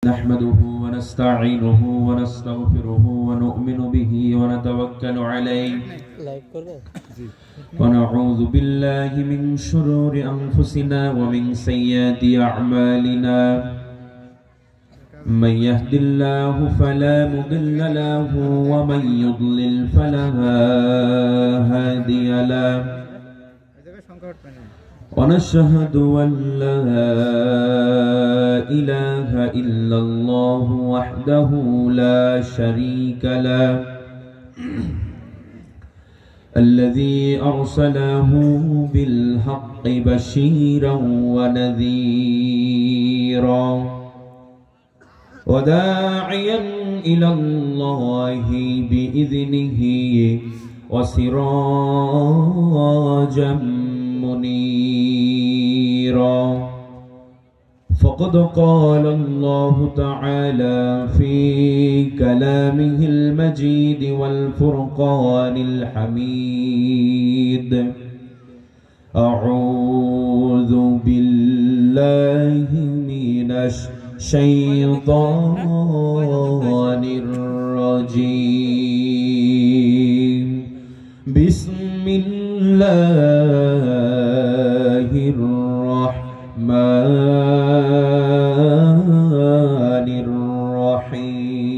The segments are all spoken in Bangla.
نحمده ونستعينه ونستغفره ونؤمن به ونتوكل عليه ونعوذ بالله من شرور أنفسنا ومن سيئات أعمالنا من يهد الله فلا مضل له ومن يضلل فلا هادي له ونشهد أن لا إله إلا الله وحده لا شريك له الذي أرسله بالحق بشيرا ونذيرا وداعيا إلى الله بإذنه وسراجا منيرا فقد قال الله تعالى في كلامه المجيد والفرقان الحميد أعوذ بالله من الشيطان الرجيم بسم الله الرحمن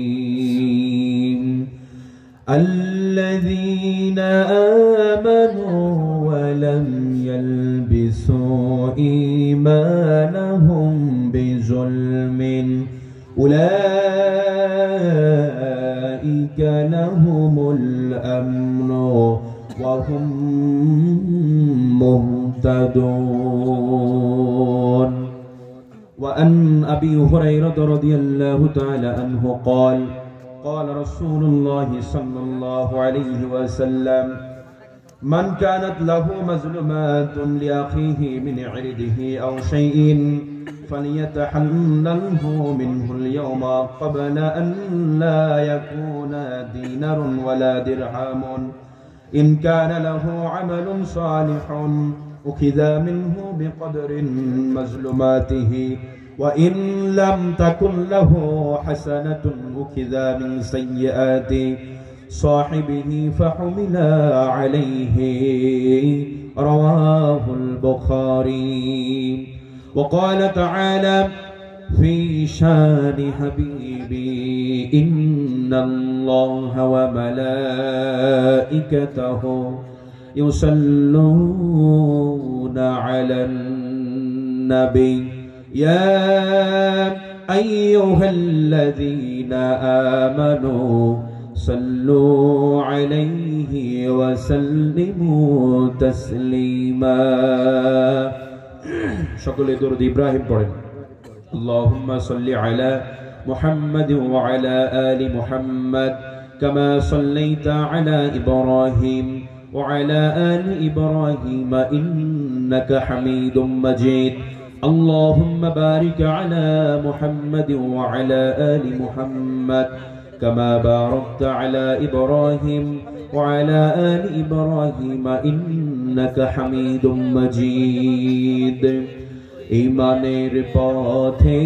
الرحيم الذين آمنوا ولم يلبسوا إيمانهم بظلم أولئك لهم الأمن وهم مهتدون وأن أبي هريرة رضي الله تعالى عنه قال قال رسول الله صلى الله عليه وسلم من كانت له مظلمات لأخيه من عرضه أو شيء فليتحلله منه اليوم قبل أن لا يكون دينار ولا درهم إن كان له عمل صالح أخذ منه بقدر مظلماته وإن لم تكن له حسنة أخذ من سيئات صاحبه فحمل عليه رواه البخاري وقال تعالى في شان حبيبي إن الله وملائكته يصلون على النبي يا أيها الذين آمنوا صلوا عليه وسلموا تسليما সকলে দরুদ ইব্রাহিম পড়েন اللهم صل على محمد وعلى آل محمد كما صليت على إبراهيم وعلى آل إبراهيم إنك حميد مجيد اللهم بارك على محمد وعلى آل محمد كما باركت على إبراهيم وعلى آل إبراهيم إنك حميد مجيد إيمانের পথে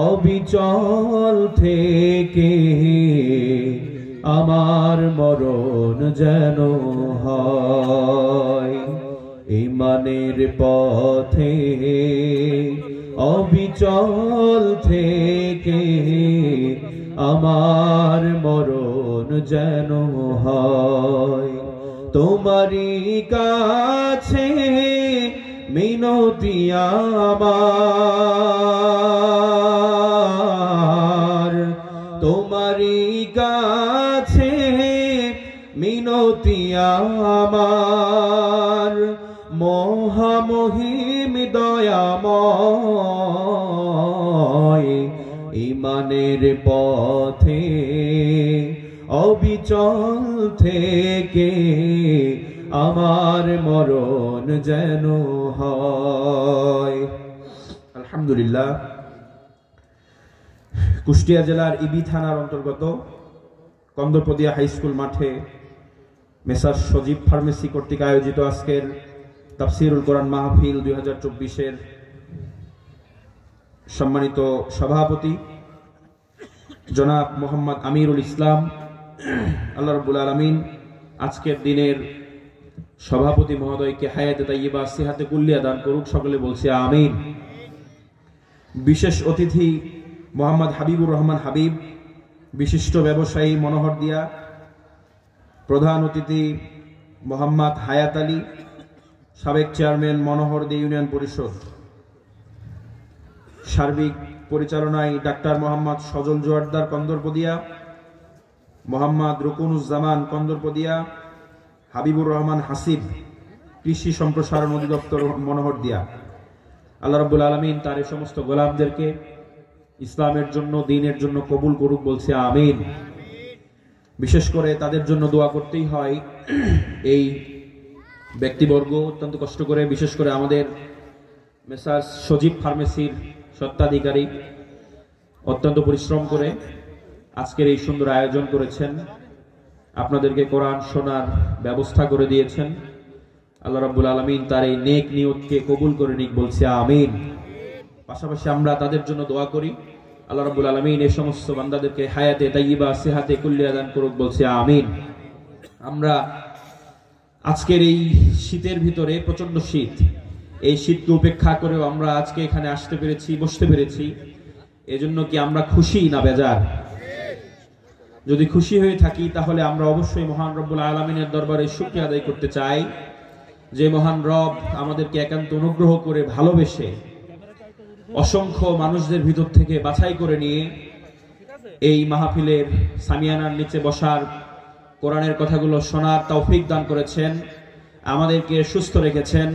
অবিচল থেকে আমার মরণ যেন হয় ঈমানের পথে অবিচল থেকে আমার মরণ যেন হয় তোমারই কাছে মিনতি আমার তোমারই কাছে মিনতি আমার মহামহিম দয়াময় ঈমানের পথে অবিচল থেকে আমার মরণ যেন হয় আলহামদুলিল্লাহ কুষ্টিয়া জেলার ইবি থানার অন্তর্গত কন্দরপদিয়া হাই স্কুল মাঠে মেসার সজীব ফার্মেসি কর্তৃক আয়োজিত আজকের তাফসিরুল কোরআন মাহফিল 2024-এর সম্মানিত সভাপতি জনাব মোহাম্মদ আমিরুল ইসলাম, আল্লাহ রাব্বুল আলামিন আজকের দিনের সভাপতি মহোদয়কে হায়াতে তাইয়্যিবা সিহাতে কুল্লিয়া দান করুক, সকলে বলছি আমিন। বিশেষ অতিথি মোহাম্মদ হাবিবুর রহমান হাবিব, বিশিষ্ট ব্যবসায়ী মনোহর দিয়া, প্রধান অতিথি মোহাম্মদ হায়াত আলী, সাবেক চেয়ারম্যান মনোহর দিয়া ইউনিয়ন পরিষদ, সার্বিক পরিচালনায় ডাক্তার মোহাম্মদ সজল জোয়ারদার কন্দরপদিয়া, মোহাম্মদ রুকুনুজ্জামান কন্দরপদিয়া, হাবিবুর রহমান হাসিব কৃষি সম্প্রসারণ অধিদপ্তর মনোহর দিয়া। আল্লাহ রাব্বুল আলামিন তার এই সমস্ত গোলামদেরকে ইসলামের জন্য, দ্বীনের জন্য কবুল করুক, বলছে আমিন। বিশেষ করে তাদের জন্য দোয়া করতেই হয়। এই ব্যক্তিবর্গ অত্যন্ত কষ্ট করে, বিশেষ করে আমাদের মেসার্স সজীব ফার্মেসির স্বত্বাধিকারী অত্যন্ত পরিশ্রম করে আজকের এই সুন্দর আয়োজন করেছেন, আপনাদেরকে কোরআন শোনার ব্যবস্থা করে দিয়েছেন। আল্লাহ রাব্বুল আলামিন তার এই নেক নিয়তকে কবুল করে নিক, বলছে আমিন। পাশাপাশি আমরা তাদের জন্য দোয়া করি, আল্লাহ রাব্বুল আলামিন এই সমস্ত বান্দাদেরকে হায়াতে তাইয়্যিবা সিহাতে কুল্লিয়া দান করুক, বলছে আমিন। আমরা আজকের এই শীতের ভিতরে, প্রচন্ড শীত, এই শীতকে উপেক্ষা করেও আমরা আজকে এখানে আসতে পেরেছি, বসতে পেরেছি। এজন্য কি আমরা খুশি না বেজার? যদি খুশি হয়ে থাকি তাহলে আমরা অবশ্যই মহান রব্বুল আলামিনের দরবারে শুকরিয়া আদায় করতে চাই, যে মহান রব আমাদেরকে একান্ত অনুগ্রহ করে, ভালোবেসে, অসংখ্য মানুষদের ভিতর থেকে বাছাই করে নিয়ে এই মাহফিলের সামিয়ানার নিচে বসার, কোরআনের কথাগুলো শোনার তৌফিক দান করেছেন, আমাদেরকে সুস্থ রেখেছেন,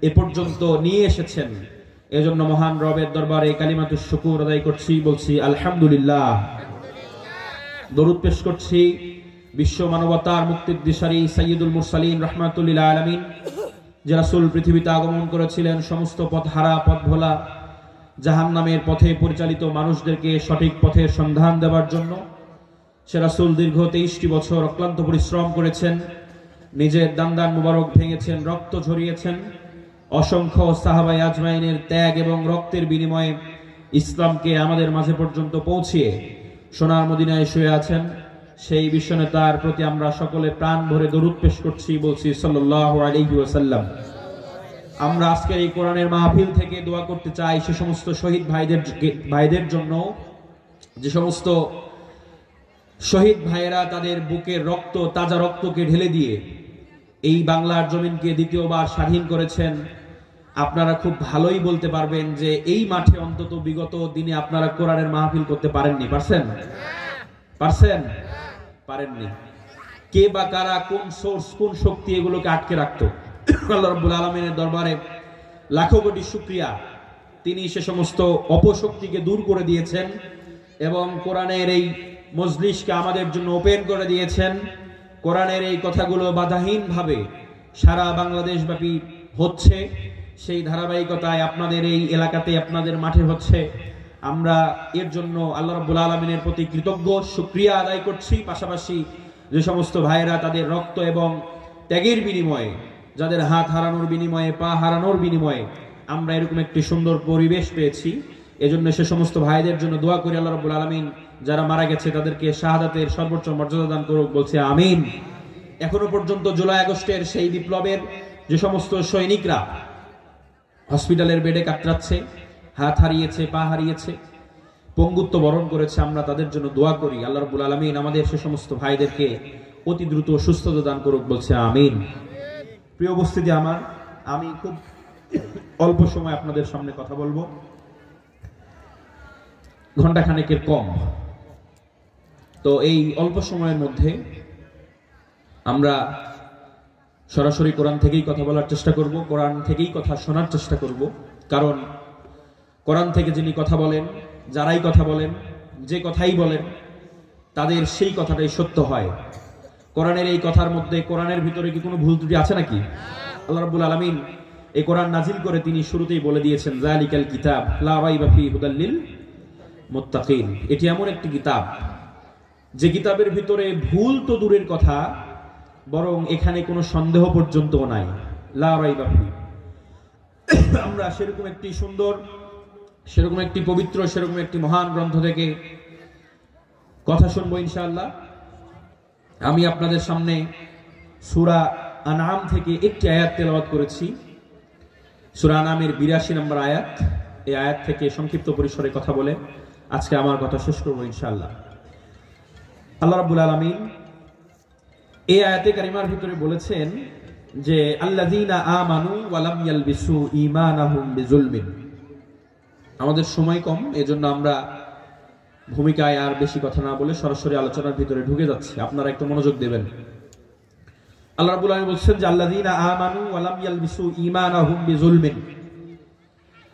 এ পর্যন্ত নিয়ে এসেছেন। এজন্য মহান রবের দরবারে কালিমাতুশ শুকুর আদায় করছি, বলছি আলহামদুলিল্লাহ। দরুদ পেশ করছি বিশ্ব মানবতার মুক্তির দিশারি সাইয়্যিদুল মুরসালিন রাহমাতুল লিল আলামিন, যে রাসূল পৃথিবীতে আগমন করেছিলেন সমস্ত পথহারা, পথভোলা, জাহান্নামের পথে পরিচালিত মানুষদেরকে সঠিক পথের সন্ধান দেওয়ার জন্য। সে রাসূল দীর্ঘ 23টি বছর অক্লান্ত পরিশ্রম করেছেন, নিজের দান্দান মুবারক ভেঙেছেন, রক্ত ঝরিয়েছেন। অসংখ্য সাহাবায়ে আজমাইনের ত্যাগ এবং রক্তের বিনিময়ে ইসলামকে আমাদের মাঝে পর্যন্ত পৌঁছিয়ে সোনার মদিনায় শুয়ে আছেন। সেই বিশ্বনেতার প্রতি আমরা সকলে প্রাণ ভরে দরুদ পেশ করছি, বলছি সাল্লাল্লাহু আলাইহি ওয়াসাল্লাম। আমরা আজকের এই কোরআনের মাহফিল থেকে দোয়া করতে চাই সে সমস্ত শহীদ ভাইদের জন্য, যে সমস্ত শহীদ ভাইয়েরা তাদের বুকের রক্ত, তাজা রক্তকে ঢেলে দিয়ে এই বাংলার জমিনকে দ্বিতীয়বার স্বাধীন করেছেন। আপনারা খুব ভালোই বলতে পারবেন যে এই মাঠে অন্তত বিগত দিনে আপনারা কোরআনের মাহফিল করতে পারেননি। পারছেন? পারছেন? পারেননি। কে বা কারা, কোন সোর্স, কোন শক্তি এগুলোকে আটকে রাখতো? আল্লাহ রাব্বুল আলামিনের দরবারে লাখো কোটি শুকরিয়া, তিনি সে সমস্ত অপশক্তিকে দূর করে দিয়েছেন এবং কোরআনের এই মজলিসকে আমাদের জন্য ওপেন করে দিয়েছেন। কোরআনের এই কথাগুলো বাধাহীনভাবে সারা বাংলাদেশ ব্যাপী হচ্ছে, সেই ধারাবাহিকতায় আপনাদের এই এলাকাতে, আপনাদের মাঠে হচ্ছে। আমরা এর জন্য আল্লাহ রাব্বুল আলামিনের প্রতি কৃতজ্ঞ, শুকরিয়া আদায় করছি। পাশাপাশি যে সমস্ত ভাইরা তাদের রক্ত এবং ত্যাগের বিনিময়ে, যাদের হাত হারানোর বিনিময়ে, পা হারানোর বিনিময়ে আমরা এরকম একটি সুন্দর পরিবেশ পেয়েছি, এজন্য সে সমস্ত ভাইদের জন্য দোয়া করি, আল্লাহ রাব্বুল আলামিন যারা মারা গেছে তাদেরকে শাহাদাতের সর্বোচ্চ মর্যাদা দান করুক, বলছে আমিন। এখনো পর্যন্ত জুলাই আগস্টের সেই বিপ্লবের যে সমস্ত সৈনিকরা হসপিটালের বেডে কাতরাচ্ছে, হাত হারিয়েছে, পা হারিয়েছে, পঙ্গুত্ব বরণ করেছে, আমরা তাদের জন্য দোয়া করি, আল্লাহ রাব্বুল আলামিন আমাদের সে সমস্ত ভাইদেরকে অতি দ্রুত সুস্থতা দান করুক, বলছে আমিন। প্রিয় উপস্থিতি আমার, আমি খুব অল্প সময় আপনাদের সামনে কথা বলবো, ঘন্টাখানেকের কম। তো এই অল্প সময়ের মধ্যে আমরা সরাসরি কোরআন থেকেই কথা বলার চেষ্টা করব, কোরআন থেকেই কথা শোনার চেষ্টা করব। কারণ কোরআন থেকে যিনি কথা বলেন, যারাই কথা বলেন, যে কথাই বলেন, তাদের সেই কথাটাই সত্য হয়। কোরআনের এই কথার মধ্যে, কোরআনের ভিতরে কি কোনো ভুল ত্রুটি আছে নাকি? আল্লাহ রাব্বুল আলামিন এই কোরআন নাজিল করে তিনি শুরুতেই বলে দিয়েছেন, যালিকাল কিতাব লা রাইবা ফীহি হুদাল লিল মুত্তাকিন। এটি এমন একটি কিতাব যে কিতাবের ভিতরে ভুল তো দূরের কথা, বরং এখানে কোনো সন্দেহ পর্যন্ত নাই। লা রাইবা ফীহি। আমরা সেরকম একটি সুন্দর সেরকম একটি পবিত্র, সেরকম একটি মহান গ্রন্থ থেকে কথা শুনবো ইনশাআল্লাহ। আমি আপনাদের সামনে সূরা আনআম থেকে একটি আয়াত তেলাওয়াত করেছি, সূরা আনআমের 82 নম্বর আয়াত। এই আয়াত থেকে সংক্ষিপ্ত পরিসরে কথা বলে আজকে আমার কথা শেষ করবো ইনশাআল্লাহ। আল্লাহ রাব্বুল আলামিন এই আয়াতে কারিমার ভিতরে বলেছেন যে আল্লাযীনা আমানু ওয়া লাম ইয়ালবিসু ঈমানাহুম বিযুলমিন। আমাদের সময় কম, এজন্য আমরা ভূমিকায় আর বেশি কথা না বলে সরাসরি আলোচনার ভিতরে ঢুকে যাচ্ছি, আপনারা একটু মনোযোগ দেবেন। আল্লাহ রাব্বুল আলামিন বলেন যে আল্লাযীনা আমানু ওয়া লাম ইয়ালবিসু ঈমানাহুম বিযুলমিন,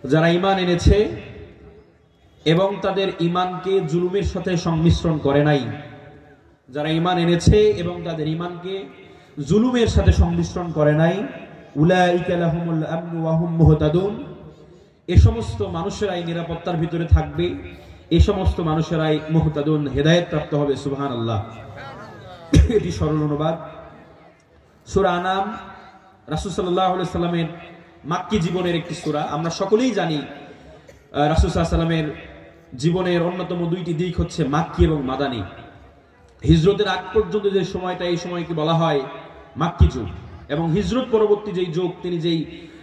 যারা ঈমান এনেছে এবং তাদের ঈমানকে জুলুমের সাথে সংমিশ্রণ করে নাই। যারা ঈমান এনেছে এবং তাদের ঈমানকে জুলুমের সাথে সংমিশ্রণ করে নাই, উলাইকা লাহুমুল আমনু ওয়া হুম মুহতাদুন, এই সমস্ত মানুষেরাই নিরাপত্তার ভিতরে থাকবে, এই সমস্ত মানুষেরাই মুহতাদুন, হেদায়েত প্রাপ্ত হবে। সুবহানাল্লাহ। এটি সরল অনুবাদ। সূরা আনাম রাসূল সাল্লাল্লাহু আলাইহি সাল্লামের মাক্কি জীবনের একটি সূরা। আমরা সকলেই জানি রাসূল সাল্লাল্লাহু আলাইহি সাল্লামের জীবনের অন্যতম দুইটি দিক হচ্ছে মাক্কি এবং মাদানী। হিজরতের আগ পর্যন্ত যে সময়টা, এই সময়কে বলা হয় মাক্কি যুগ, এবং হিজরত পরবর্তী যেই যুগ, তিনি যেই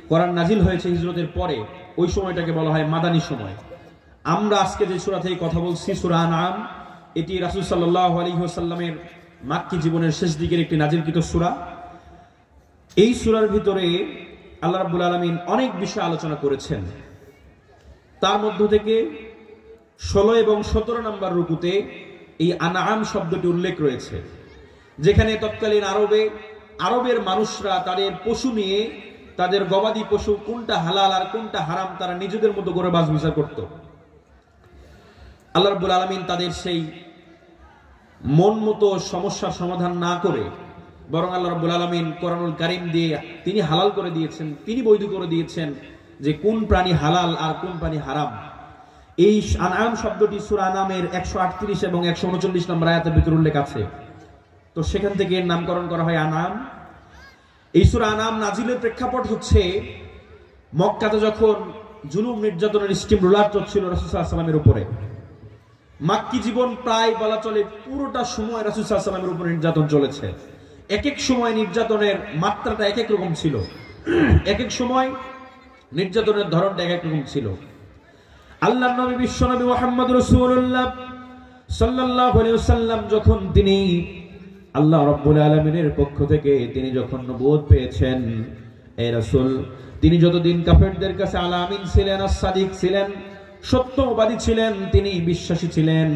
কোরআন নাজিল হয়েছে হিজরতের পরে, ওই সময়টাকে বলা হয় মাদানী সময়। আমরা আজকে যে সূরা থেকে কথা বলছি, সূরা আনআম, এটি রাসূল সাল্লাল্লাহু আলাইহি ওয়াসাল্লামের মাক্কি জীবনের শেষ দিকের একটি নাজিলকৃত সূরা। এই সূরার ভিতরে আল্লাহ রাব্বুল আলামিন অনেক বিষয় আলোচনা করেছেন। তার মধ্য থেকে 16 এবং 17 নম্বর রুকুতে এই আনআম শব্দটি উল্লেখ রয়েছে, যেখানে তৎকালীন আরবের মানুষরা তাদের পশু নিয়ে, তাদের গবাদি পশু কোনটা হালাল আর কোনটা হারাম, তারা নিজেদের মতো করে বাছ বিচার করত। আল্লাহ রাব্বুল আলামিন তাদের সেই মন মতো সমস্যার সমাধান না করে, বরং আল্লাহ রাব্বুল আলামিন কোরআনুল কারীম দিয়ে তিনি হালাল করে দিয়েছেন, তিনি বৈধ করে দিয়েছেন যে কোন প্রাণী হালাল আর কোন প্রাণী হারাম। এই আনআম শব্দটি সূরা আনআমের 138 এবং 139 নম্বর আয়াতের ভিতরে উল্লেখ আছে। তো সেখান থেকে এর নামকরণ করা হয় আনআম। এই সূরা আনআম নাজিলের প্রেক্ষাপট হচ্ছে মক্কাতে যখন জুলুম নির্যাতনের স্টিম রোলার চলছিল রাসূল সাল্লাল্লাহু আলাইহি ওয়াসাল্লামের উপরে। মাক্কি জীবন প্রায় বলা চলে পুরোটা সময় রাসূল সাল্লাল্লাহু আলাইহি ওয়াসাল্লামের উপর নির্যাতন চলেছে। এক এক সময় নির্যাতনের মাত্রাটা এক এক রকম ছিল, এক এক সময় নির্যাতনের ধরনটা এক এক রকম ছিল। আল্লাহর নবী বিশ্বনবী মুহাম্মদ রাসূলুল্লাহ সাল্লাল্লাহু আলাইহি ওয়াসাল্লাম যখন তিনি আল্লাহ রাব্বুল আলামিনের পক্ষ থেকে তিনি যখন নবুয়ত পেয়েছেন, এই রাসূল তিনি যতদিন কাফেরদের কাছে আল আমিন ছিলেন, as-সাদিক ছিলেন, সত্যবাদী ছিলেন, তিনি বিশ্বাসী ছিলেন।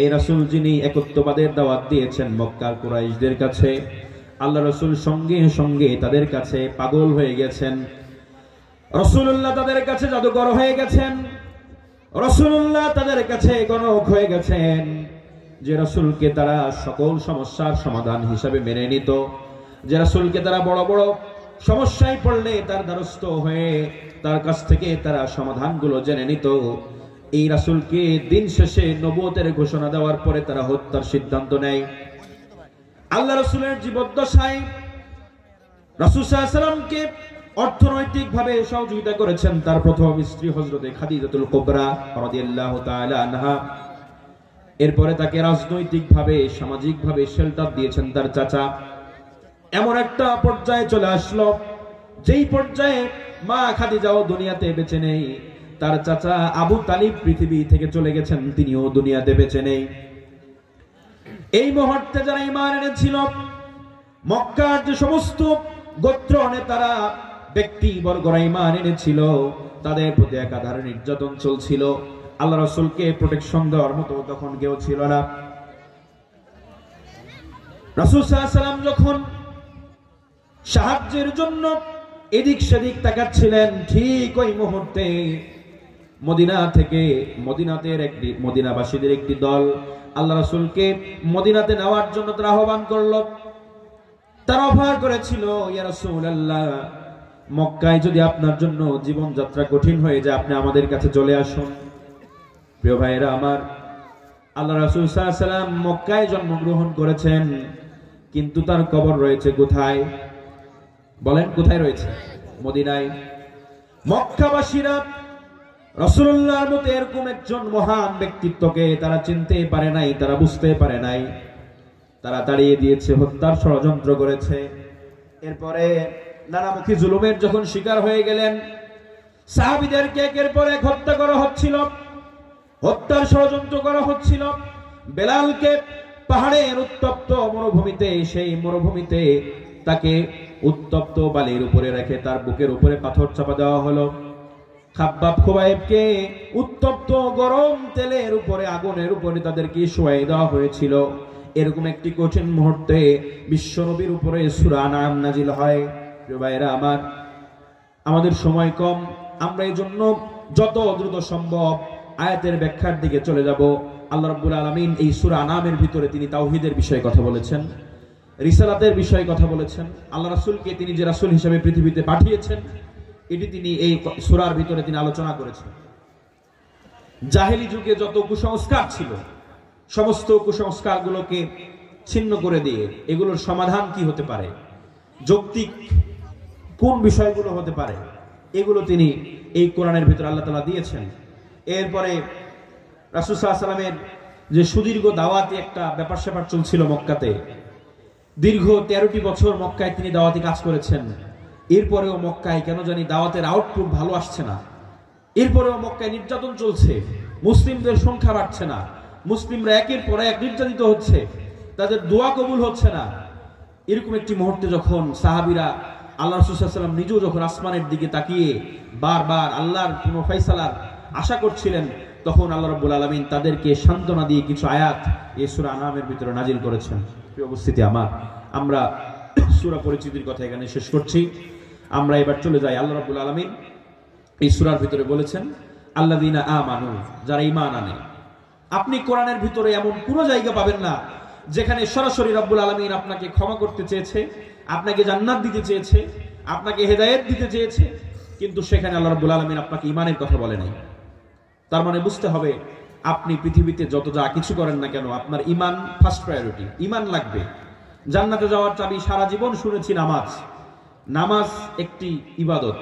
এই রাসূল যিনি একত্ববাদের দাওয়াত দিয়েছেন মক্কার কুরাইশদের কাছে, আল্লাহ রাসূল সঙ্গে সঙ্গে তাদের কাছে পাগল হয়ে গেছেন। রাসূলুল্লাহ তাদের কাছে জাদুকর হয়ে গেছেন, রাসূলুল্লাহ তাদের কাছে গণক হয়ে গেছেন, যে রাসূলকে তারা সকল সমস্যার সমাধান হিসাবে মেনে নিত, যে রাসূলকে তারা বড় বড় সমস্যায় পড়লে তার দ্বারস্থ হয়ে তার কাছ থেকে তারা সমাধানগুলো জেনে নিত। এই রাসূলকে দিন শেষে নবুয়তের ঘোষণা দেওয়ার পরে তারা হত্যার সিদ্ধান্ত নেয়। আল্লাহ রাসূলের জীবদ্দশায় রাসূল সাল্লাল্লাহু আলাইহি ওয়াসাল্লামকে অর্থনৈতিকভাবে সহযোগিতা করেছেন তার প্রথম স্ত্রী হযরতে খাদিজাতুল কুবরা রাদিয়াল্লাহু তাআলা আনহা। এরপরে তাকে রাজনৈতিকভাবে, সামাজিকভাবে শেল্টার দিয়েছেন তার চাচা। এমন একটা পর্যায়ে চলে আসলো যেই পর্যায়ে মা খাদিজাও দুনিয়াতে বেঁচে নেই, তার চাচা আবু তালিব পৃথিবী থেকে চলে গেছেন, তিনিও দুনিয়াতে বেঁচে নেই। এই মুহূর্তে যারা ঈমান এনেছিল, মক্কার যে সমস্ত গোত্র নেতারা, ব্যক্তিবর্গরা ঈমান এনেছিল, তাদের প্রতি একাধার নির্যাতন চলছিল। আল্লাহ রাসূলকে প্রোটেকশন দেওয়ার মতো তখন কেউ ছিল না। রাসূল সাল্লাল্লাহু আলাইহি ওয়াসাল্লাম যখন সাহায্যের জন্য এদিক সেদিক তাকাচ্ছিলেন, ঠিক ওই মুহূর্তে মদিনাবাসীদের একটি দল আল্লাহ রাসূলকে মদিনাতে নেওয়ার জন্য তারা আহ্বান করলো। তারা অফার করেছিল, ইয়া রাসূলুল্লাহ, মক্কায় যদি আপনার জন্য জীবনযাত্রা কঠিন হয়ে যায়, আপনি আমাদের কাছে চলে আসুন। প্রিয় ভাইয়েরা আমার, আল্লাহ রাসূল সাল্লাল্লাহু আলাইহি ওয়াসাল্লাম মক্কায় জন্মগ্রহণ করেছেন, কিন্তু তার কবর রয়েছে কোথায়? বলেন কোথায় রয়েছে? মদিনায়। মক্কাবাসীরা রাসূলুল্লাহর মতো এরকম একজন মহান ব্যক্তিত্বকে তারা চিনতে পারে নাই, তারা বুঝতে পারে নাই, তারা তাড়িয়ে দিয়েছে, হত্যার ষড়যন্ত্র করেছে। এরপরে নানামুখী জুলুমের যখন শিকার হয়ে গেলেন, সাহাবীদেরকে একের পর এক হত্যা করা হচ্ছিল, হত্যার ষড়যন্ত্র করা হচ্ছিল। বেলালকে পাহাড়ের উত্তপ্ত মরুভূমিতে, সেই মরুভূমিতে তাকে উত্তপ্ত বালির উপরে রেখে তার বুকের উপরে পাথর চাপা দেওয়া হলো। খাব্বাব খুবাইবকে উত্তপ্ত গরম তেলের উপরে, আগুনের উপরে তাদেরকে শোয়াই দেওয়া হয়েছিল। এরকম একটি কঠিন মুহূর্তে বিশ্বনবীর উপরে সূরা আনআম নাজিল হয়। প্রিয় ভাইরা আমার, আমাদের সময় কম, আমরা এই জন্য যত দ্রুত সম্ভব আয়াতের ব্যাখ্যার দিকে চলে যাব। আল্লাহ রাব্বুল আলামিন এই সূরা আনআমের ভিতরে তিনি তাওহীদের বিষয়ে কথা বলেছেন, রিসালাতের বিষয়ে কথা বলেছেন, আল্লাহ রাসূলকে তিনি যে রাসূল হিসেবে পৃথিবীতে পাঠিয়েছেন এটি তিনি এই সূরার ভিতরে তিনি আলোচনা করেছেন। জাহেলি যুগে যত কুসংস্কার ছিল সমস্ত কুসংস্কারগুলোকে ছিন্ন করে দিয়ে এগুলোর সমাধান কি হতে পারে, যৌক্তিক কোন বিষয়গুলো হতে পারে, এগুলো তিনি এই কোরআনের ভিতরে আল্লাহ তাআলা দিয়েছেন। এরপরে রাসূল সাল্লাল্লাহু আলাইহি ওয়াসাল্লামের যে সুদীর্ঘ দাওয়াতি একটা ব্যাপার স্যাপার চলছিল মক্কাতে, দীর্ঘ 13টি বছর মক্কায় তিনি দাওয়াতি কাজ করেছেন। এরপরেও মক্কায় কেন জানি দাওয়াতের আউটপুট ভালো আসছে না। এরপরেও মক্কায় নির্যাতন চলছে, মুসলিমদের সংখ্যা বাড়ছে না, মুসলিমরা একের পর এক নির্যাতিত হচ্ছে, তাদের দোয়া কবুল হচ্ছে না। এরকম একটি মুহূর্তে যখন সাহাবীরা আল্লাহ রাসূল সাল্লাল্লাহু আলাইহি ওয়াসাল্লাম নিজেও যখন আসমানের দিকে তাকিয়ে বারবার আল্লাহর কোনো ফয়সালার আশা করছিলেন, তখন আল্লাহ রাব্বুল আলামিন তাদেরকে সান্ত্বনা দিয়ে কিছু আয়াত এই সূরা আনআমের ভিতরে নাজিল করেছেন। প্রিয় উপস্থিতি আমার, আমরা সূরা পরিচিতির কথা এখানে শেষ করছি। আমরা এবার চলে যাই, আল্লাহ রাব্বুল আলামিন এই সূরার ভিতরে বলেছেন আল্লাযীনা আমানু, যারা ঈমান আনে। আপনি কোরআনের ভিতরে এমন কোনো জায়গা পাবেন না যেখানে সরাসরি রব্বুল আলামিন আপনাকে ক্ষমা করতে চেয়েছে, আপনাকে জান্নাত দিতে চেয়েছে, আপনাকে হেদায়েত দিতে চেয়েছে, কিন্তু সেখানে আল্লাহ রাব্বুল আলামিন আপনাকে ঈমানের কথা বলে নাই। তার মানে বুঝতে হবে আপনি পৃথিবীতে যত যা কিছু করেন না কেন আপনার ঈমান ফার্স্ট প্রায়োরিটি, ঈমান লাগবে। জান্নাতে যাওয়ার চাবি সারা জীবন শুনেছি নামাজ। নামাজ একটি ইবাদত,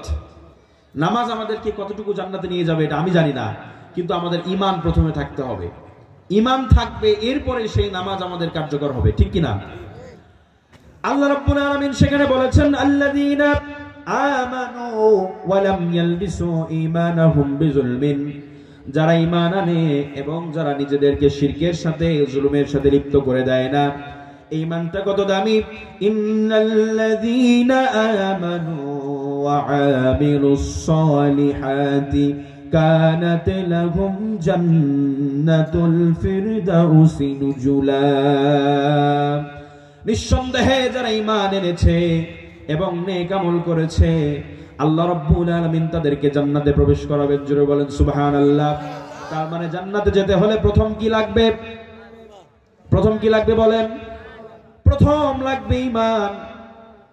নামাজ আমাদেরকে কতটুকু জান্নাতে নিয়ে যাবে এটা আমি জানি না, কিন্তু আমাদের ঈমান প্রথমে থাকতে হবে। ঈমান থাকবে, এরপরে সেই নামাজ আমাদের কার্যকর হবে, ঠিক কি না? আল্লাহ রাব্বুল আলামিন সেখানে বলেছেন আল্লাযীনা আমানু ওয়া লাম ইয়ালবিসু ঈমানাহুম বিযুলমিন, যারা ঈমান আনে এবং যারা নিজেদেরকে শিরকের সাথে জুলুমের সাথে লিপ্ত করে দেয় না। এই ঈমানটা কত দামি! ইন্নাল্লাযীনা আমানু ওয়া আমিলুস সালিহাতি কানাত লাহুম জান্নাতুল ফিরদাউসি নুজুলা। নিঃসন্দেহে যারা ঈমান এনেছে এবং নেক আমল করেছে আল্লাহ রাব্বুল আলামিন তাদেরকে জান্নাতে প্রবেশ করাবেন। জোরে বলেন সুবহানাল্লাহ। তার মানে জান্নাতে যেতে হলে প্রথম কি লাগবে? প্রথম কি লাগবে বলেন? প্রথম লাগবে ঈমান।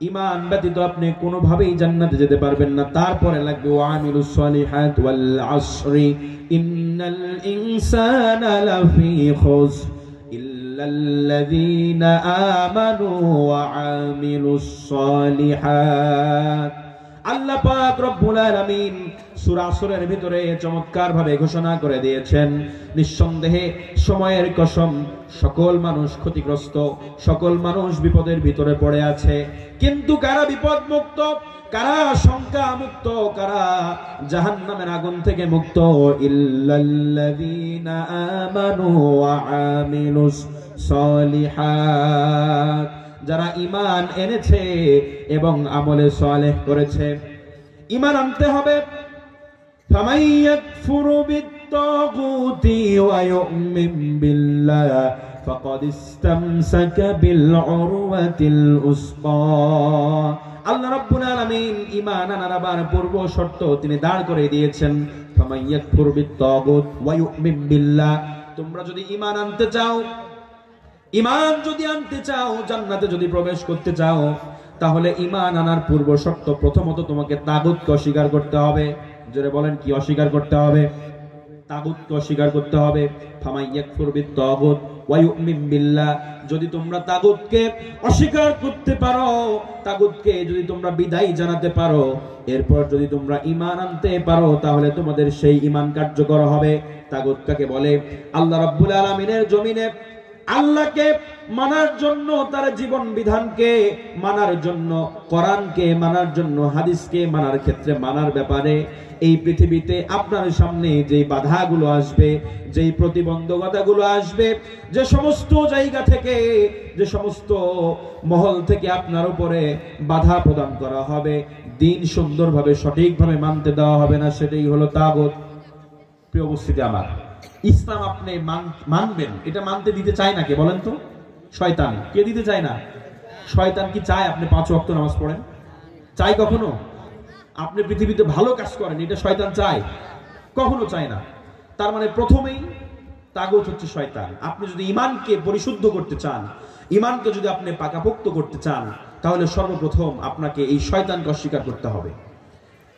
ঈমান ব্যতীত আপনি কোনোভাবেই জান্নাতে যেতে পারবেন না। তারপরে লাগবে ওয়ামিলুস সলিহাত ওয়াল আসরি ইন্নাল ইনসানা লাফি খুসর ইল্লাল্লাযীনা আমানু ওয়া আমিলুস সলিহাত। আল্লাহ পাক রব্বুল আলামিন সূরা আসরের ভিতরে চমৎকার ভাবে ঘোষণা করে দিয়েছেন, নিঃসন্দেহে সময়ের কসম সকল মানুষ ক্ষতিগ্রস্ত, সকল মানুষ বিপদের ভিতরে পড়ে আছে, কিন্তু কারা বিপদ মুক্ত, কারা শঙ্কা মুক্ত, কারা জাহান্নামের আগুন থেকে মুক্ত? ইল্লাল্লাযীনা আমানু ওয়া আমিলুস সলিহাত, যারা ঈমান এনেছে এবং আমলে সালেহ করেছে। ঈমান আনতে হবে। ফামান ইয়াকফুরু বিত-তাগুতি ওয়া ইউমিন বিল্লাহ ফাকাদ ইসতামসাকা বিল উরওয়াতিল উসকা। আল্লাহ রাব্বুল আলামিন ঈমান আনার আবার পূর্ব শর্ত তিনি দাঁড় করে দিয়েছেন। ফামান ইয়াকফুরু বিত-তাগুত ওয়া ইউমিন বিল্লাহ, তোমরা যদি ঈমান আনতে চাও, ঈমান যদি আনতে চাও, জান্নাতে যদি প্রবেশ করতে চাও, তাহলে ঈমান আনার পূর্ব শর্ত প্রথমত তোমাকে তাগুতকে অস্বীকার করতে হবে। জোরে বলেন, কি অস্বীকার করতে হবে? তাগুতকে অস্বীকার করতে হবে। ফামান ইয়াকফুর বিত-তাগুত ওয়া ইউমিন বিল্লাহ, যদি তোমরা তাগুতকে অস্বীকার করতে পারো, তাগুতকে যদি তোমরা বিদায় জানাতে পারো, এরপর যদি তোমরা ঈমান আনতে পারো, তাহলে তোমাদের সেই ঈমান কার্যকর হবে। তাগুত কাকে বলে? আল্লাহ রাব্বুল আলামিনের জমিনে আল্লাহকে মানার জন্য, তার জীবন বিধানকে মানার জন্য, কোরআনকে মানার জন্য, হাদিসকে মানার ক্ষেত্রে মানার ব্যাপারে এই পৃথিবীতে আপনার সামনে যে বাধাগুলো আসবে, যেই প্রতিবন্ধকতাগুলো আসবে, যে সমস্ত জায়গা থেকে, যে সমস্ত মহল থেকে আপনার উপরে বাধা প্রদান করা হবে, দিন সুন্দরভাবে সঠিকভাবে মানতে দেওয়া হবে না, সেটাই হলো তাগুত। প্রিয় উপস্থিতি আমার, ইসলাম আপনি মানবেন, এটা মানতে দিতে চায় না কে বলেন তো? শয়তান। কে দিতে চায় না? শয়তান। কি চায় আপনি 5 ওয়াক্ত নামাজ পড়েন? চাই কখনো? আপনি পৃথিবীতে ভালো কাজ করেন, এটা শয়তান চায়? কখনো চায় না। তার মানে প্রথমেই তাগুত হচ্ছে শয়তান। আপনি যদি ঈমানকে পরিশুদ্ধ করতে চান, ঈমানকে যদি আপনি পাকাপোক্ত করতে চান, তাহলে সর্বপ্রথম আপনাকে এই শয়তানকে অস্বীকার করতে হবে।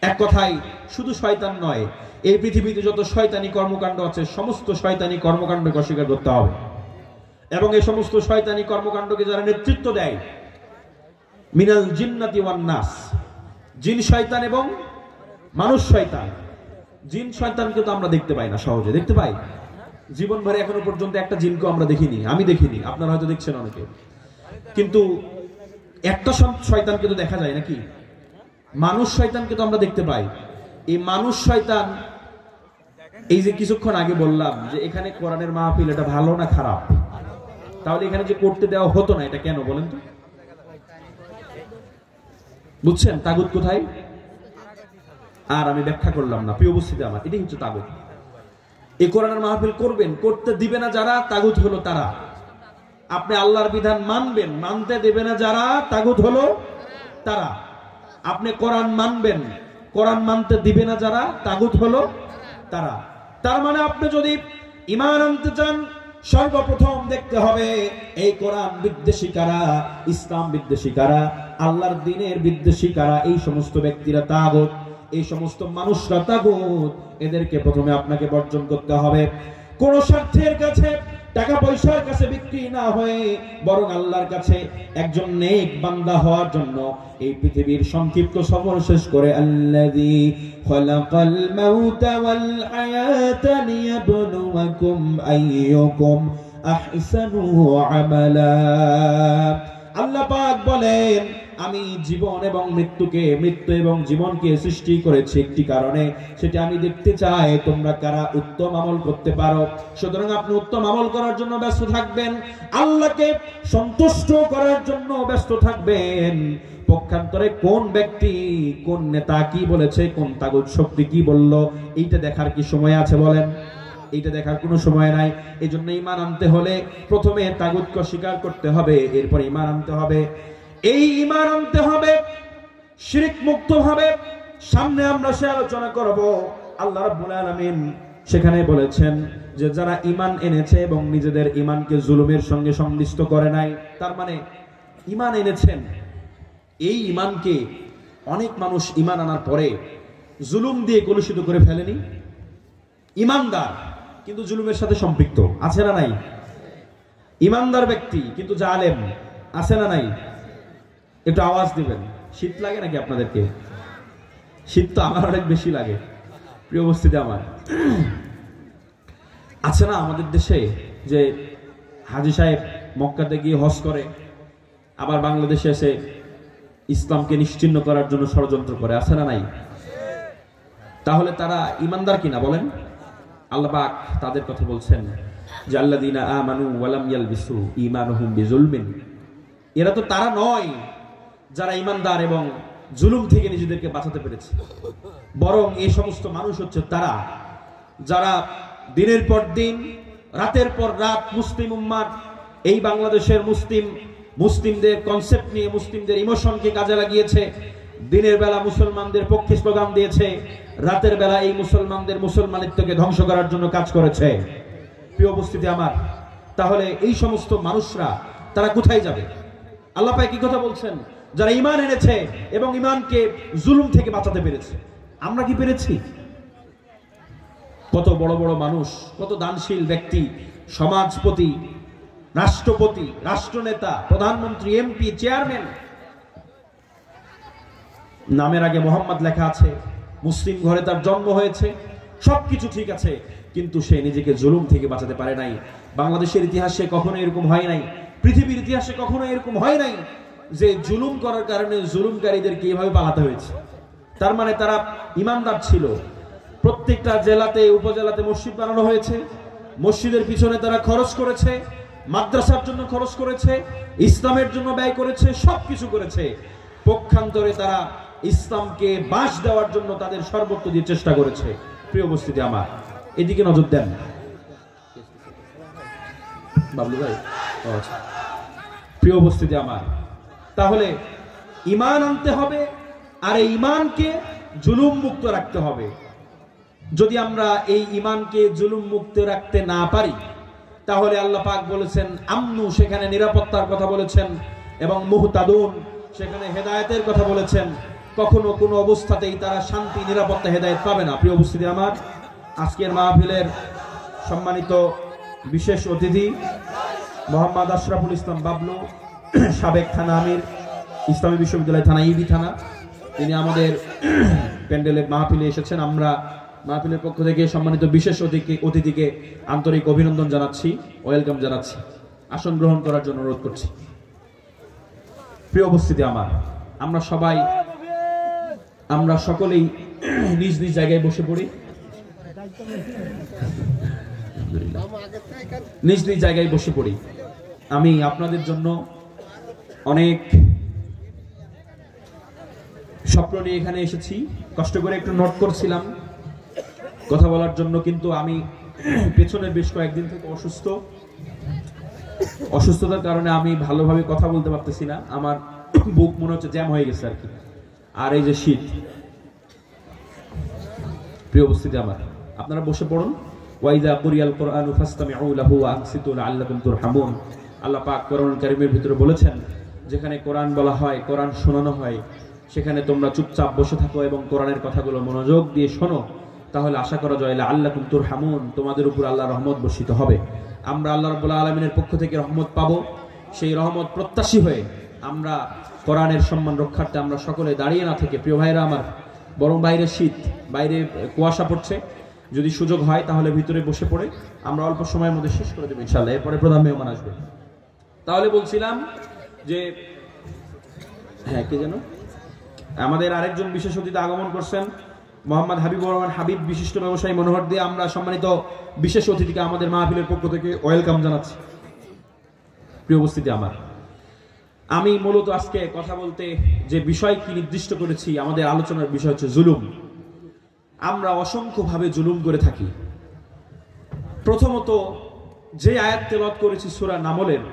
এক কথায় শুধু শয়তান নয়, এই পৃথিবীতে যত শয়তানি কর্মকাণ্ড আছে, সমস্ত শয়তানি কর্মকাণ্ডকে অস্বীকার করতে হবে। এবং এই সমস্ত শয়তানি কর্মকাণ্ডকে যারা নেতৃত্ব দেয়, মিনাল জিন্নাতি ওয়ান নাস, জিন শয়তান এবং মানুষ শয়তান। জিন শয়তানকে তো আমরা দেখতে পাই না, সহজে দেখতে পাই? জীবন ভরে এখনো পর্যন্ত একটা জিনকে আমরা দেখিনি, আমি দেখিনি, আপনারা হয়তো দেখছেন অনেকে। কিন্তু একটা শয়তানকে তো দেখা যায় নাকি? মানুষ শয়তানকে তো আমরা দেখতে পাই। এই মানুষ শয়তান, এই যে কিছুক্ষণ আগে বললাম যে এখানে কোরআনের মাহফিল, এটা ভালো না খারাপ? তাহলে এখানে যে করতে দেওয়া হতো না, এটা কেন বলেন তো? বুঝছেন তাগুত কোথায়? আর আমি ব্যাখ্যা করলাম না। প্রিয় উপস্থিতি আমার, এটাই হচ্ছে তাগুত। এই কোরআনের মাহফিল করবেন, করতে দিবে না যারা, তাগুত হলো তারা। আপনি আল্লাহর বিধান মানবেন, মানতে দেবে না যারা, তাগুত হলো তারা। আপনি কোরআন মানবেন, কোরআন মানতে দিবে না যারা, তাগুত হলো তারা। তার মানে আপনি যদি ঈমান আনতে চান, সর্বপ্রথম দেখতে হবে এই কোরআন বিদ্বেষী কারা, ইসলাম বিদ্বেষী কারা, আল্লাহর দ্বীনের বিদ্বেষী কারা। এই সমস্ত ব্যক্তিরা তাগুত, এই সমস্ত মানুষরা তাগুত। এদেরকে প্রথমে আপনাকে বর্জন করতে হবে। কোন স্বার্থের কাছে, টাকা পয়সার কাছে বিক্রি না হয়ে, বরং আল্লাহর কাছে একজন নেক বান্দা হওয়ার জন্য এই পৃথিবীর সংক্ষিপ্ত সফর শেষ করে, আল্লাযী খালাকাল মাউতা ওয়াল হায়াতা লিয়াবলুয়াকুম আইয়ুকুম আহসানু আমালা। আল্লাহ পাক বলেন, আমি জীবন এবং মৃত্যুকে, মৃত্যু এবং জীবনকে সৃষ্টি করেছি একটি কারণে, সেটা আমি দেখতে চাই তোমরা কারা উত্তম আমল করতে পারো। সুতরাং আপনি উত্তম আমল করার জন্য ব্যস্ত থাকবেন, আল্লাহকে সন্তুষ্ট করার জন্য ব্যস্ত থাকবেন। পক্ষান্তরে কোন ব্যক্তি, কোন নেতা কি বলেছে, কোন তাগুত শক্তি কি বলল, এইটা দেখার কি সময় আছে বলেন? এইটা দেখার কোনো সময় নাই। এই জন্য ঈমান আনতে হলে প্রথমে তাগুতকে স্বীকার করতে হবে, এরপর ঈমান আনতে হবে। এই ঈমান আনতে হবে শিরক মুক্ত ভাবে। সামনে আমরা সে আলোচনা করব। আল্লাহ রাব্বুল আলামিন সেখানে বলেছেন যে যারা ঈমান এনেছে এবং নিজেদের ঈমানকে জুলুমের সঙ্গে সংশ্লিষ্ট করে নাই, তার মানে ঈমান এনেছেন, এই ঈমানকে অনেক মানুষ ঈমান আনার পরে জুলুম দিয়ে কলুষিত করে ফেলেনি। ঈমানদার কিন্তু জুলুমের সাথে সম্পৃক্ত, আছে না নাই? ঈমানদার ব্যক্তি কিন্তু জালেম, আছে না নাই? একটু আওয়াজ দিবেন। শীত লাগে নাকি আপনাদেরকে? শীত তো আমার অনেক বেশি লাগে। প্রিয় উপস্থিতি আমার, আছে না আমাদের দেশে যে হাজী সাহেব মক্কাতে গিয়ে হজ করে, আবার বাংলাদেশে এসে ইসলামকে নিশ্চিহ্ন করার জন্য ষড়যন্ত্র করে, আছে না নাই? তাহলে তারা ঈমানদার কিনা বলেন? আল্লাহ পাক তাদের কথা বলছেন যে আল্লাযীনা আমানু ওয়া লাম ইয়ালবিসু ঈমানুহুম বিজুলমিন। এরা তো তারা নয় যারা ঈমানদার এবং জুলুম থেকে নিজেদেরকে বাঁচাতে পেরেছে, বরং এই সমস্ত মানুষ হচ্ছে তারা যারা দিনের পর দিন, রাতের পর রাত মুসলিম উম্মাহ, এই বাংলাদেশের মুসলিমদের কনসেপ্ট নিয়ে, মুসলিমদের ইমোশনকে কাজে লাগিয়েছে। দিনের বেলা মুসলমানদের পক্ষে স্লোগান দিয়েছে, রাতের বেলা এই মুসলমানদের মুসলমানিত্বকে ধ্বংস করার জন্য কাজ করেছে। প্রিয় উপস্থিতি আমার, তাহলে এই সমস্ত মানুষরা তারা কোথায় যাবে? আল্লাহ পাক কি কথা বলছেন? যারা ঈমান এনেছে এবং ঈমানকে জুলুম থেকে বাঁচাতে পেরেছে। আমরা কি পেরেছি? কত বড় বড় মানুষ, কত দানশীল ব্যক্তি, সমাজপতি, রাষ্ট্রপতি, রাষ্ট্রনেতা, প্রধানমন্ত্রী, এমপি, চেয়ারম্যান, নামের আগে মোহাম্মদ লেখা আছে, মুসলিম ঘরে তার জন্ম হয়েছে, সবকিছু ঠিক আছে, কিন্তু সে নিজেকে জুলুম থেকে বাঁচাতে পারে নাই। বাংলাদেশের ইতিহাসে কখনো এরকম হয় নাই, পৃথিবীর ইতিহাসে কখনো এরকম হয় নাই যে জুলুম করার কারণে জুলুমকারীদেরকে এভাবে পালাতে হয়েছে। তার মানে তারা ইমানদার ছিল। প্রত্যেকটা জেলাতে, উপজেলাতে মসজিদ বানানো হয়েছে, মসজিদের পিছনে তারা খরচ করেছে, মাদ্রাসার জন্য খরচ করেছে, ইসলামের জন্য ব্যয় করেছে, সবকিছু করেছে। পক্ষান্তরে তারা ইসলামকে বাস দেওয়ার জন্য তাদের সর্বোচ্চ দিয়ে চেষ্টা করেছে। প্রিয় উপস্থিতি আমার, এদিকে নজর দেন বাবলু ভাই। প্রিয় উপস্থিতি আমার, তাহলে ঈমান আনতে হবে, আর এই ঈমানকে জুলুম মুক্ত রাখতে হবে। যদি আমরা এই ঈমানকে জুলুম মুক্ত রাখতে না পারি, তাহলে আল্লাহ পাক বলেছেন আমনু, সেখানে নিরাপত্তার কথা বলেছেন, এবং মুহতাদুন, সেখানে হেদায়েতের কথা বলেছেন। কখনো কোনো অবস্থাতেই তারা শান্তি, নিরাপত্তা, হেদায়েত পাবে না। প্রিয় উপস্থিতি আমার, আজকের মাহফিলের সম্মানিত বিশেষ অতিথি মোহাম্মদ আশরাফুল ইসলাম বাবলু, সাবেক থানা আমির, ইসলামী বিশ্ববিদ্যালয় থানা, ইবি থানা, তিনি আমাদের প্যান্ডেলের মাহফিলে এসেছেন। আমরা মাহফিলের পক্ষ থেকে সম্মানিত বিশেষ অতিথিকে আন্তরিক অভিনন্দন জানাচ্ছি, ওয়েলকাম জানাচ্ছি। আসন গ্রহণ করার জন্য অনুরোধ করছি। প্রিয় উপস্থিতি আমার, আমরা সকলেই নিজ নিজ জায়গায় বসে পড়ি, নিজ নিজ জায়গায় বসে পড়ি। আমি আপনাদের জন্য অনেক স্বপ্ন নিয়ে এখানে এসেছি, কষ্ট করে একটু নোট করছিলাম কথা বলার জন্য, কিন্তু আমি পেছনের বেশ কয়েকদিন থেকে অসুস্থতার কারণে আমি ভালোভাবে কথা বলতে পারতেছি না। আমার বুক মনে হচ্ছে জ্যাম হয়ে গেছে আর কি। আর এই যে শীত। প্রিয় উপস্থিতি আমার, আপনারা বসে পড়ুন। ওয়াইদা কুরিয়াল কুরআনু ফাসতামিউ লাহু ওয়া আনসিতু লাআল্লাকুম তুরহামুন। আল্লাহ পাক কোরআনুল কারীমের ভিতরে বলেছেন, যেখানে কোরআন বলা হয়, কোরআন শোনানো হয়, সেখানে তোমরা চুপচাপ বসে থাকো এবং কোরআনের কথাগুলো মনোযোগ দিয়ে শোনো, তাহলে আশা করা যায় লাআল্লাকুম তুরহামুন, তোমাদের উপর আল্লাহর রহমত বর্ষিত হবে। আমরা আল্লাহ রাব্বুল আলামিনের পক্ষ থেকে রহমত পাবো। সেই রহমত প্রত্যাশী হয়ে আমরা কোরআনের সম্মান রক্ষার্থে আমরা সকলে দাঁড়িয়ে না থেকে, প্রিয় ভাইরা আমার, বরং বাইরে শীত, বাইরে কুয়াশা পড়ছে, যদি সুযোগ হয় তাহলে ভিতরে বসে পড়ে আমরা অল্প সময়ের মধ্যে শেষ করে দেবো ইনশাআল্লাহ। এরপরে প্রধান মেহমান আসবে। তাহলে বলছিলাম যে হ্যাঁ, কে যেন আমাদের আরেকজন বিশেষ অতিথি আগমন করছেন, মোহাম্মদ হাবিবুর রহমান হাবিব, বিশিষ্ট ব্যবসায়ী মনোহর দিয়ে। আমরা সম্মানিত বিশেষ অতিথিকে আমাদের মাহফিলের পক্ষ থেকে ওয়েলকাম জানাচ্ছি। প্রিয় উপস্থিতি আমার, আমি মূলত আজকে কথা বলতে যে বিষয় কি নির্দিষ্ট করেছি, আমাদের আলোচনার বিষয় হচ্ছে জুলুম। আমরা অসংখ্যভাবে জুলুম করে থাকি। প্রথমত যে আয়াত তেলাওয়াত করেছি সূরা নামলের,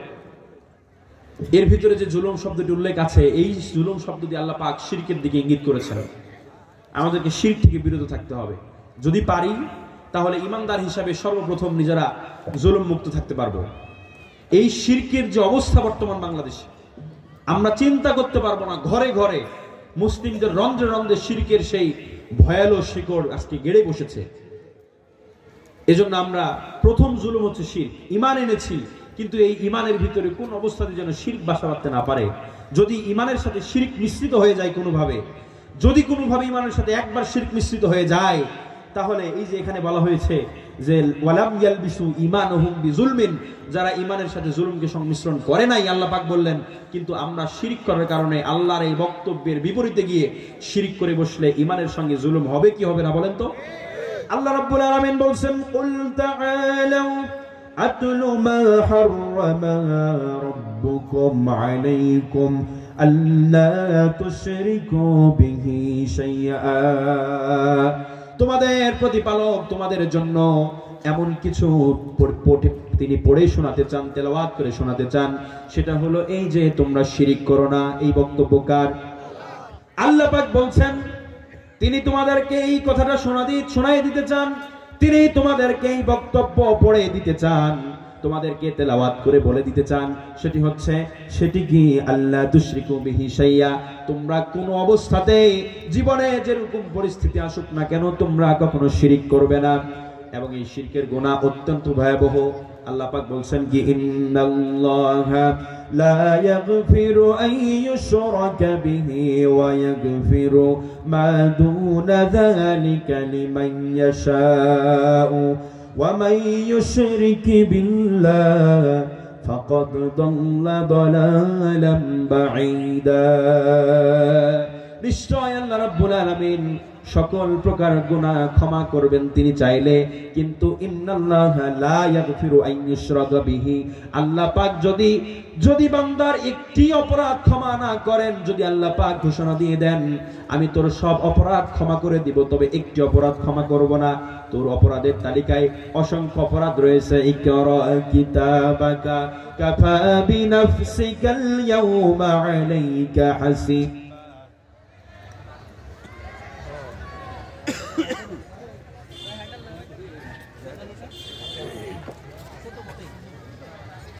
এর ভিতরে যে জুলুম শব্দটি উল্লেখ আছে, এই জুলুম শব্দটি আল্লাহ পাক শিরকের দিকে ইঙ্গিত করেছেন। আমাদেরকে শিরক থেকে বিরত থাকতে হবে। যদি পারি তাহলে ইমানদার হিসাবে সর্বপ্রথম নিজেরা জুলুম মুক্ত থাকতে পারবো। এই শিরকের যে অবস্থা বর্তমান বাংলাদেশে, আমরা চিন্তা করতে পারবো না, ঘরে ঘরে মুসলিমদের রন্ধ্রে রন্ধ্রে শিরকের সেই ভয়ালো শিকড় আজকে গেড়ে বসেছে। এজন্য আমরা প্রথম জুলুম হচ্ছে শিরক। ঈমান এনেছি, কিন্তু এই ঈমানের ভিতরে কোন অবস্থাতে যেন শিরক বাসা বাঁধতে না পারে। যদি ঈমানের সাথে শিরক মিশ্রিত হয়ে যায় কোনোভাবে, যদি কোনোভাবে ঈমানের সাথে একবার শিরক মিশ্রিত হয়ে যায়, তাহলে এই যে এখানে বলা হয়েছে যে ওয়ালাম ইয়ালবিসু ঈমানুহুম বিজুলমিন, যারা ঈমানের সাথে জুলুমকে সংমিশ্রণ করে নাই, আল্লাহ পাক বললেন, কিন্তু আমরা শিরক করার কারণে আল্লাহর এই বক্তব্যের বিপরীতে গিয়ে শিরক করে বসলে ঈমানের সঙ্গে জুলুম হবে কি হবে না বলেন তো? আল্লাহ রাব্বুল আলামিন বলছেন, কুল তাআলাউ আতলু মা হাররামা রাব্বুকুম আলাইকুম আল্লা তুশরিকু বিহি শাইআ। তোমাদের প্রতিপালক তোমাদের জন্য এমন কিছু তিনি পড়ে শোনাতে চান, তেলাওয়াত করে শোনাতে চান, সেটা হলো এই যে তোমরা শিরিক করো না। এই বক্তব্য কার? আল্লাহ পাক বলছেন, তিনি তোমাদেরকে এই কথাটা শোনাই দিতে চান, তিনি তোমাদেরকে এই বক্তব্য পড়ে দিতে চান, তোমাদেরকে তেলাওয়াত করে বলে দিতে চান। সেটি কি আল্লাহ তুশরিকু বিহি শাইআ, তোমরা কোনো অবস্থাতেই জীবনে যেরকম পরিস্থিতি আসুক না কেন তোমরা কখনো শিরিক করবে না। এবং এই শিরকের গুনাহ অত্যন্ত ভয়াবহ, আল্লাহ পাক বলছেন কি ইন্নাল্লাহা লা ইয়াগফিরু আন ইউশরাকা বিহি ওয়া ইয়াগফিরু মা দুনা যালিকা লিমান ইয়াশাউ ওয়া মান ইউশরিক বিল্লাহ ফাকাদ দাল্লা দালালাম বাঈদা। নিশ্চয় আল্লাহ রাব্বুল আলামিন সকল প্রকার গুনাহ ক্ষমা করবেন তিনি চাইলে, কিন্তু ইন্নাল্লাহা লা ইয়াগফিরু আন ইউশরাকা বিহি, আল্লাহ পাক যদি বান্দার একটি অপরাধ ক্ষমা না করেন, যদি আল্লাহ পাক ঘোষণা দিয়ে দেন আমি তোর সব অপরাধ ক্ষমা করে দিব, তবে একটি অপরাধ ক্ষমা করব না, তোর অপরাধের তালিকায় অসংখ্য অপরাধ রয়েছে। ইকরা কিতাবাকা কাফা বিনাফসিকাল ইয়াওমা আলাইকা হাসিব,